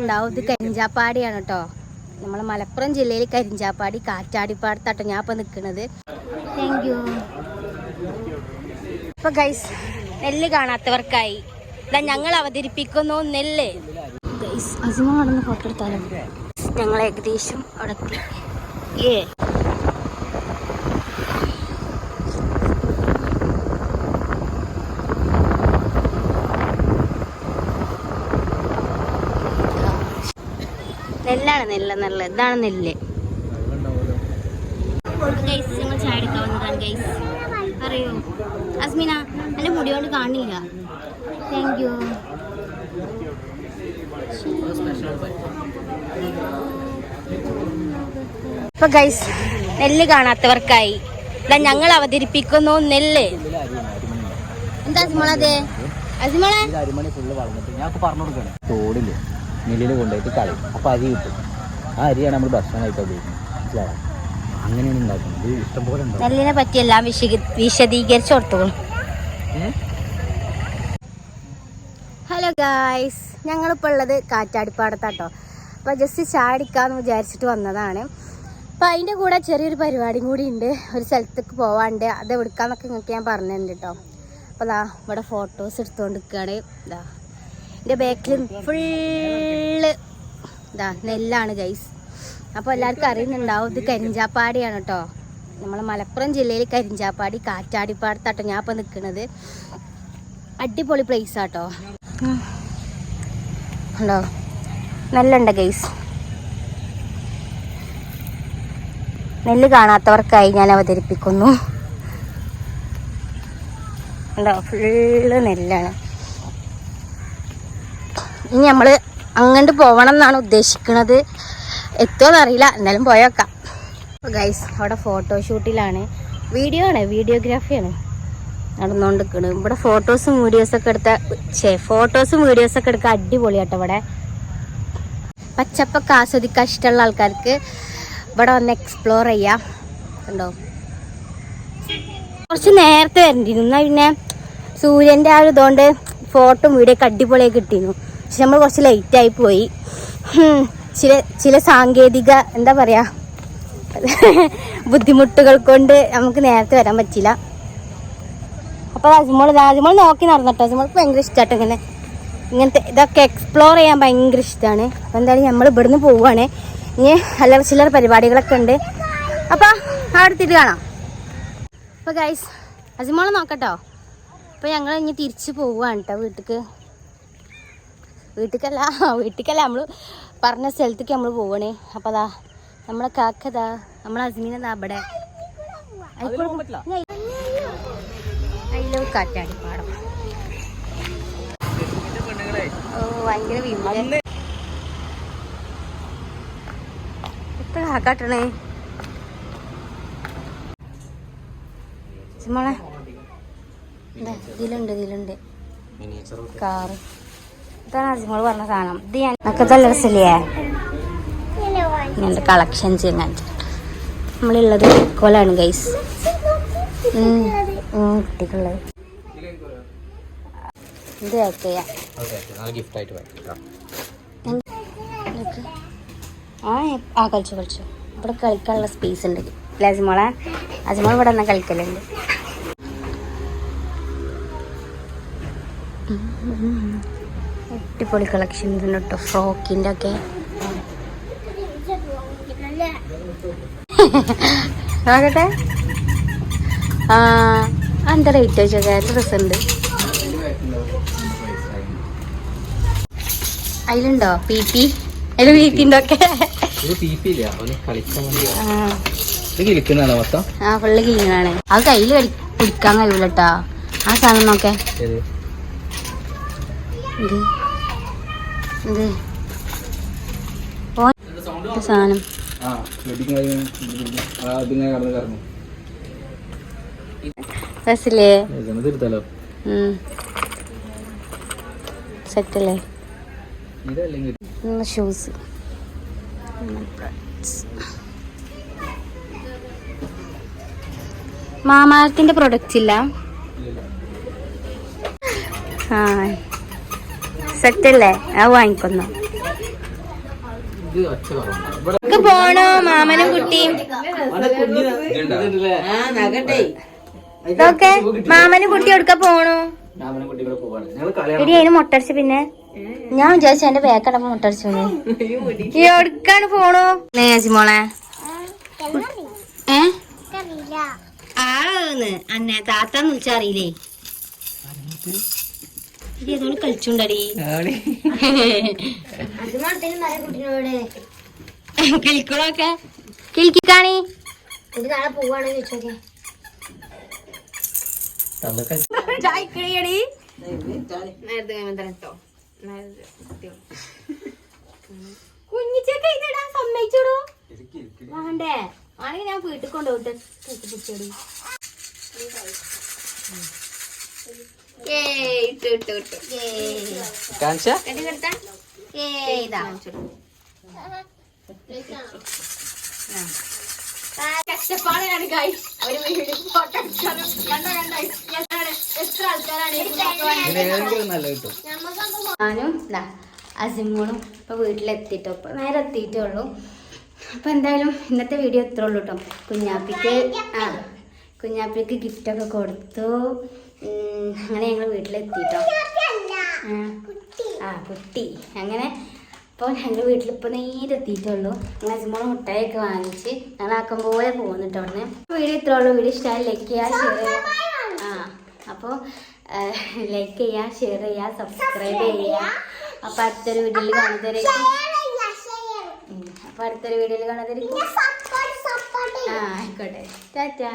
ഉണ്ടാവും. ഇത് കരിഞ്ചാപ്പാടിയാണ് കേട്ടോ. നമ്മളെ മലപ്പുറം ജില്ലയിൽ കരിഞ്ചാപ്പാടി കാറ്റാടിപ്പാടത്താട്ടോ ഞാൻ ഇപ്പൊ നിൽക്കുന്നത്. Thank you. ഇപ്പൊ ഗൈസ് നെല്ല് കാണാത്തവർക്കായി ഇതാ ഞങ്ങൾ അവതരിപ്പിക്കുന്നു നെല്ല്. ഗൈസ് അസിമാണെന്ന് ഫോട്ടോ എടുത്താലും ഞങ്ങൾ ഏകദേശം അവിടെ നെല്ലാണ്. നെല്ല് ഇതാണ് നെല്ല്. ഞങ്ങൾ ചായ എടുക്കാൻ വന്നതാണ് ഗൈസ്. അറിയോ അസ്മിന എൻ്റെ മുടി കൊണ്ട് കാണില്ല. Thank you. ഇപ്പൊ ഗൈസ് നെല്ല് കാണാത്തവർക്കായി ഇതാ ഞങ്ങൾ അവതരിപ്പിക്കുന്നു നെല്ല്. എന്താ അസ്മോളതെ? അസ്മോളെ തോടില് നെല്ലിൽ കൊണ്ടുപോയിട്ട് കളി അപ്പൊ അരി കിട്ടും. ആ അരിയാണ് നമ്മൾ ഭക്ഷണം കഴിക്കാൻ ഉപയോഗിക്കുന്നത്. അങ്ങനെയാണ് ഉണ്ടാക്കുന്നത്. ഇഷ്ടംപോലെ നെല്ലിനെ പറ്റിയെല്ലാം വിശദീകരിച്ച് കൊടുത്തോളൂ. ഹലോ ഗായ്സ്, ഞങ്ങളിപ്പോൾ ഉള്ളത് കാറ്റാടിപ്പാടത്താട്ടോ. അപ്പോൾ ജസ്റ്റ് ചാടിക്കാന്ന് വിചാരിച്ചിട്ട് വന്നതാണ്. അപ്പോൾ അതിൻ്റെ കൂടെ ചെറിയൊരു പരിപാടിയും കൂടി ഉണ്ട്. ഒരു സ്ഥലത്തേക്ക് പോവാണ്ട് അത് എടുക്കാന്നൊക്കെ നിങ്ങൾക്ക് ഞാൻ പറഞ്ഞിട്ടുണ്ട് കേട്ടോ. അപ്പോൾ ദാ ഇവിടെ ഫോട്ടോസ് എടുത്തുകൊണ്ട് നിൽക്കുകയാണ്. ഇതാ എൻ്റെ ബാക്കിൽ ഫുള്ള് ഇതാ നെല്ലാണ് ഗൈസ്. അപ്പോൾ എല്ലാവർക്കും അറിയുന്നുണ്ടാവും ഇത് കരിഞ്ചാപ്പാടിയാണ് കേട്ടോ. നമ്മളെ മലപ്പുറം ജില്ലയിൽ കരിഞ്ചാപ്പാടി കാറ്റാടിപ്പാടത്താട്ടോ ഞാൻ ഇപ്പോൾ നിൽക്കുന്നത്. അടിപൊളി പ്ലേസ് ആട്ടോ. ഉണ്ടോ നെല്ലുണ്ട് ഗൈസ്. നെല്ല് കാണാത്തവർക്കായി ഞാൻ അവതരിപ്പിക്കുന്നു. ഉണ്ടോ ഫുള്ള് നെല്ലാണ്. ഇനി നമ്മൾ അങ്ങോട്ട് പോകണം എന്നാണ് ഉദ്ദേശിക്കുന്നത്. എത്തുമെന്നറിയില്ല, എന്നാലും പോയേക്കാം. ഗൈസ് അവിടെ ഫോട്ടോഷൂട്ടിലാണ്. വീഡിയോഗ്രാഫിയാണ് നടന്നുകൊണ്ടിരിക്കുന്നത്. ഇവിടെ ഫോട്ടോസും വീഡിയോസൊക്കെ എടുക്കാൻ അടിപൊളിയാട്ടോ. ഇവിടെ പച്ചപ്പൊക്കെ ആസ്വദിക്കാൻ ഇഷ്ടമുള്ള ആൾക്കാർക്ക് ഇവിടെ വന്ന് എക്സ്പ്ലോർ ചെയ്യാം. കണ്ടോ കുറച്ച് നേരത്തെ വരണ്ടിരുന്നു. പിന്നെ സൂര്യൻ്റെ ആ ഒരു ഇതുകൊണ്ട് ഫോട്ടോ വീഡിയോ ഒക്കെ അടിപൊളിയായി കിട്ടിയിരുന്നു. പക്ഷെ നമ്മൾ കുറച്ച് ലേറ്റായി പോയി. ചില സാങ്കേതിക എന്താ പറയുക ബുദ്ധിമുട്ടുകൾ കൊണ്ട് നമുക്ക് നേരത്തെ വരാൻ പറ്റില്ല. അപ്പോൾ അജ്മോൾ നോക്കി നടന്നിട്ടോ. അജ്മോൾക്ക് ഭയങ്കര ഇഷ്ടമാട്ടോ ഇങ്ങനത്തെ ഇതൊക്കെ എക്സ്പ്ലോർ ചെയ്യാൻ ഭയങ്കര ഇഷ്ടമാണ്. അപ്പോൾ എന്തായാലും നമ്മൾ ഇവിടുന്ന് പോവുകയാണ്. ഇനി അല്ലറ ചില്ലറ പരിപാടികളൊക്കെ ഉണ്ട്. അപ്പോൾ അടുത്തിട്ട് കാണാം. അപ്പോൾ ഗൈസ് അജ്മോൾ നോക്കട്ടോ. അപ്പോൾ ഞങ്ങൾ ഇനി തിരിച്ച് പോവുകയാണ് കേട്ടോ വീട്ടിലേക്കല്ല നമ്മൾ പറഞ്ഞ സ്ഥലത്തേക്ക് നമ്മൾ പോവണേ. അപ്പോൾ അതാ നമ്മളെ കാക്കതാ നമ്മളെ അസ്മീനതാ ഇവിടെ. കാറ്റാടിപ്പാടം. ഭയങ്കര എത്ര കാക്കാട്ടണേ മോളെ. ഇതിലുണ്ട് കാറ്. ഇതാണ് അജ്മോൾ പറഞ്ഞ സാധനം. ഇത് ഞങ്ങൾക്ക് നല്ല രസമില്ലേ ഇങ്ങനത്തെ കളക്ഷൻസ് ചെയ്യാൻ. നമ്മളുള്ളത് ഇക്കോലാണ് ഗൈസ്. കുട്ടിക്കുള്ളത് ഇത് കളിച്ചു. ഇവിടെ കളിക്കാനുള്ള സ്പേസ് ഉണ്ട് അജ്മോളെ. അജ്മോൾ ഇവിടെ നിന്ന് കളിക്കലുണ്ട്. അടിപൊളി കളക്ഷൻസ് ഉണ്ട് കേട്ടോ. ഫ്രോക്കിൻ്റെ ഒക്കെ നോക്കട്ടെ. എന്താ റേറ്റ് വെച്ചൊക്കെ ഡ്രസ്സുണ്ട്. അതിലുണ്ടോ പി അതിൽ വീട്ടിൻ്റെ ഒക്കെ ഫുള്ള് കിളിങ്ങാണ്. അത് കയ്യിൽ പിടിക്കാൻ കഴിയൂല കേട്ടോ. ആ സാധനം നോക്കേ. സാധനം രസില്ലേ? സെറ്റല്ലേ? ഷൂസ് മാമാർത്തിന്റെ പ്രൊഡക്റ്റ് ഇല്ല. സെറ്റല്ലേ? അത് വാങ്ങിക്കുന്നു. ഇത് ഒച്ച കുറവുണ്ട്. ഇവിടെ നമുക്ക് പോണോ മാമനും കുട്ടിയും ഇതൊക്കെ മാമനും കുട്ടി എടുക്ക പോണു രാമനും കുട്ടി കൂടെ പോവാണ്. ഞങ്ങൾ കളിയാണ്. എടി അതിന് മുട്ടടിച്ച് പിന്നെ ഞാൻ വിചാരിച്ചു എന്റെ ബാക്കടപ്പോ മുട്ടടിച്ചു എടുക്കാണ് പോണു മോളെ ആന്ന് അന്നെ താത്താന്ന് വിളിച്ചറിയില്ലേ ഇടി അതോട് കളിച്ചുണ്ടടി കിളിക്കളൊക്കെ കിളിക്കാണി നാളെ പോവാണെന്ന് ചോദിച്ചോക്കെ ചായക്കടിയടി കുഞ്ഞിച്ചൊക്കെ ഇതിടാൻ സമ്മതിച്ചോടൂ വേണ്ടേ ആണെങ്കിൽ ഞാൻ വീട്ടിൽ കൊണ്ടുപോയിട്ട് പിടിച്ചോടി കാണിച്ചാ കഷ്ടപ്പാടാണ് ഗൈസ് അവര് ഫോട്ടോ എടുക്കാനും എത്ര ആൾക്കാരാണ് നല്ല കിട്ടും. ഞാനും അസിമോളും ഇപ്പൊ വീട്ടിലെത്തിട്ടോ ഇപ്പൊ നേരെ എത്തിയിട്ടേ ഉള്ളൂ. അപ്പൊ എന്തായാലും ഇന്നത്തെ വീഡിയോ ഇത്രേ ഉള്ളൂ കേട്ടോ. കുഞ്ഞാപ്പിക്ക് ഗിഫ്റ്റൊക്കെ കൊടുത്തു. അങ്ങനെ ഞങ്ങൾ വീട്ടിലെത്തിട്ടോ. കുട്ടി അങ്ങനെ അപ്പോൾ ഞങ്ങൾ വീട്ടിലിപ്പോൾ നേരെ എത്തിയിട്ടുള്ളൂ. ഞങ്ങൾ അസിമോള് മുട്ടായൊക്കെ വാങ്ങിച്ച് ഞങ്ങൾ ആക്കം പോലെ പോകുന്നിട്ട് അവിടുന്ന്. വീഡിയോ ഇത്രേ ഉള്ളൂ. വീഡിയോ ഇഷ്ടമായി ലൈക്ക് ചെയ്യുക, ഷെയർ ചെയ്യുക. അപ്പോൾ ലൈക്ക് ചെയ്യുക, ഷെയർ ചെയ്യുക, സബ്സ്ക്രൈബ് ചെയ്യുക. അപ്പോൾ അടുത്തൊരു വീഡിയോയിൽ കാണുന്നവരേക്കും ആയിക്കോട്ടെ. ടാറ്റാ.